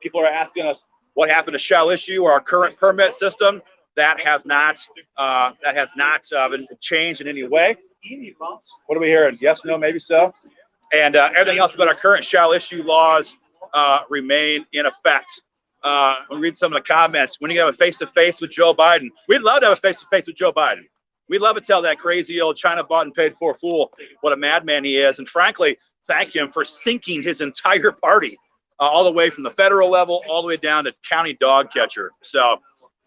People are asking us what happened to shall issue or our current permit system. That has not been changed in any way. What are we hearing? Yes, no, maybe so. And everything else about our current shall issue laws remain in effect. We'll read some of the comments. When you have a face-to-face with Joe Biden, we'd love to have a face-to-face with Joe Biden. We'd love to tell that crazy old China bought and paid for fool what a madman he is. And frankly, thank him for sinking his entire party all the way from the federal level all the way down to county dog catcher. So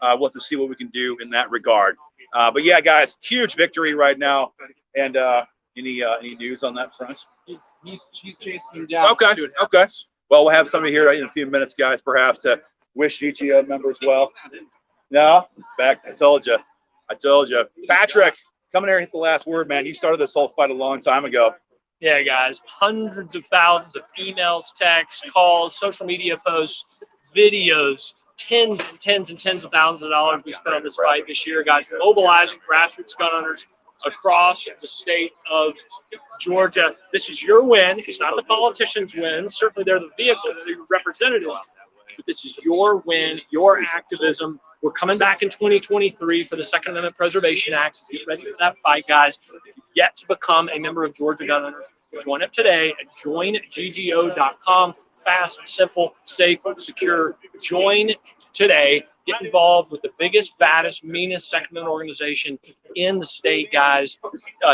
we'll have to see what we can do in that regard. But yeah, guys, huge victory right now. And any news on that front? She's chasing him down. Okay. Okay. Well, we'll have somebody here in a few minutes, guys, perhaps to wish GGO members well. No, back. I told you. Patrick, come in here and hit the last word, man. You started this whole fight a long time ago. Yeah, guys, hundreds of thousands of emails, texts, calls, social media posts, videos, tens and tens and tens of thousands of dollars we spent on this fight this year, guys, mobilizing grassroots gun owners across the state of Georgia. This is your win. It's not the politicians' win. Certainly they're the vehicle that you're representative of. But this is your win, your activism. We're coming back in 2023 for the Second Amendment Preservation Act. Get ready for that fight, guys. If you've yet to become a member of Georgia Gun Owners, join up today at joinggo.com. Fast, simple, safe, secure. Join today. Get involved with the biggest, baddest, meanest Second Amendment organization in the state, guys.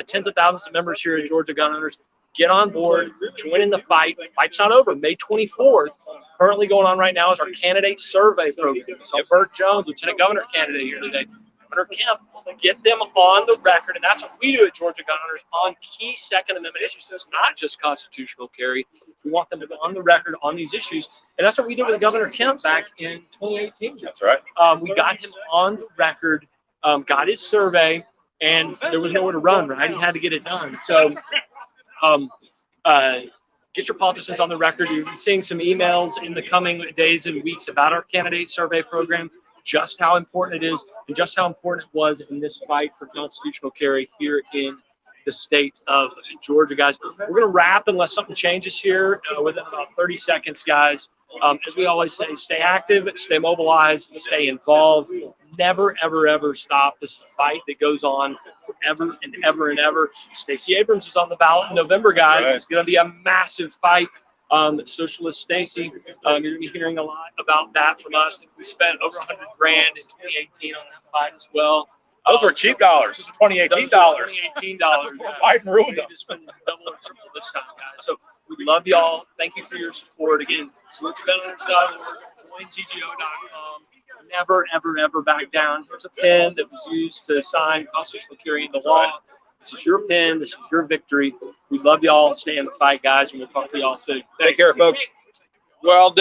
Tens of thousands of members here at Georgia Gun Owners. Get on board. Join in the fight. The fight's not over. May 24th. Currently going on right now is our candidate survey program. So Burt Jones, Lieutenant Governor candidate here today. Governor Kemp, get them on the record. And that's what we do at Georgia Gun Owners on key Second Amendment issues. It's not just constitutional carry. We want them to be on the record on these issues. And that's what we did with Governor Kemp back in 2018. That's right. We got him on the record, got his survey, and there was nowhere to run, right? He had to get it done. So get your politicians on the record. You'll be seeing some emails in the coming days and weeks about our candidate survey program, just how important it is and just how important it was in this fight for constitutional carry here in the state of Georgia, guys. We're going to wrap unless something changes here within about 30 seconds, guys. As we always say, stay active, stay mobilized, stay involved. Never, ever, ever stop. This is a fight that goes on forever and ever and ever. Stacey Abrams is on the ballot in November, guys. It's going to be a massive fight. Socialist Stacey, you're going to be hearing a lot about that from us. I think we spent over $100,000 in 2018 on that fight as well. Those were cheap dollars. Those are 2018 dollars. 2018 dollars. Biden ruined them. Just spend double or triple this time, guys. So we love y'all. Thank you for your support. Again, GeorgiaGunOwners.org, joinGGO.com. Never, ever, ever back down. Here's a pen that was used to sign constitutional carry into law. This is your pen. This is your victory. We love y'all. Stay in the fight, guys, and we'll talk to y'all soon. Take care, folks. Well done.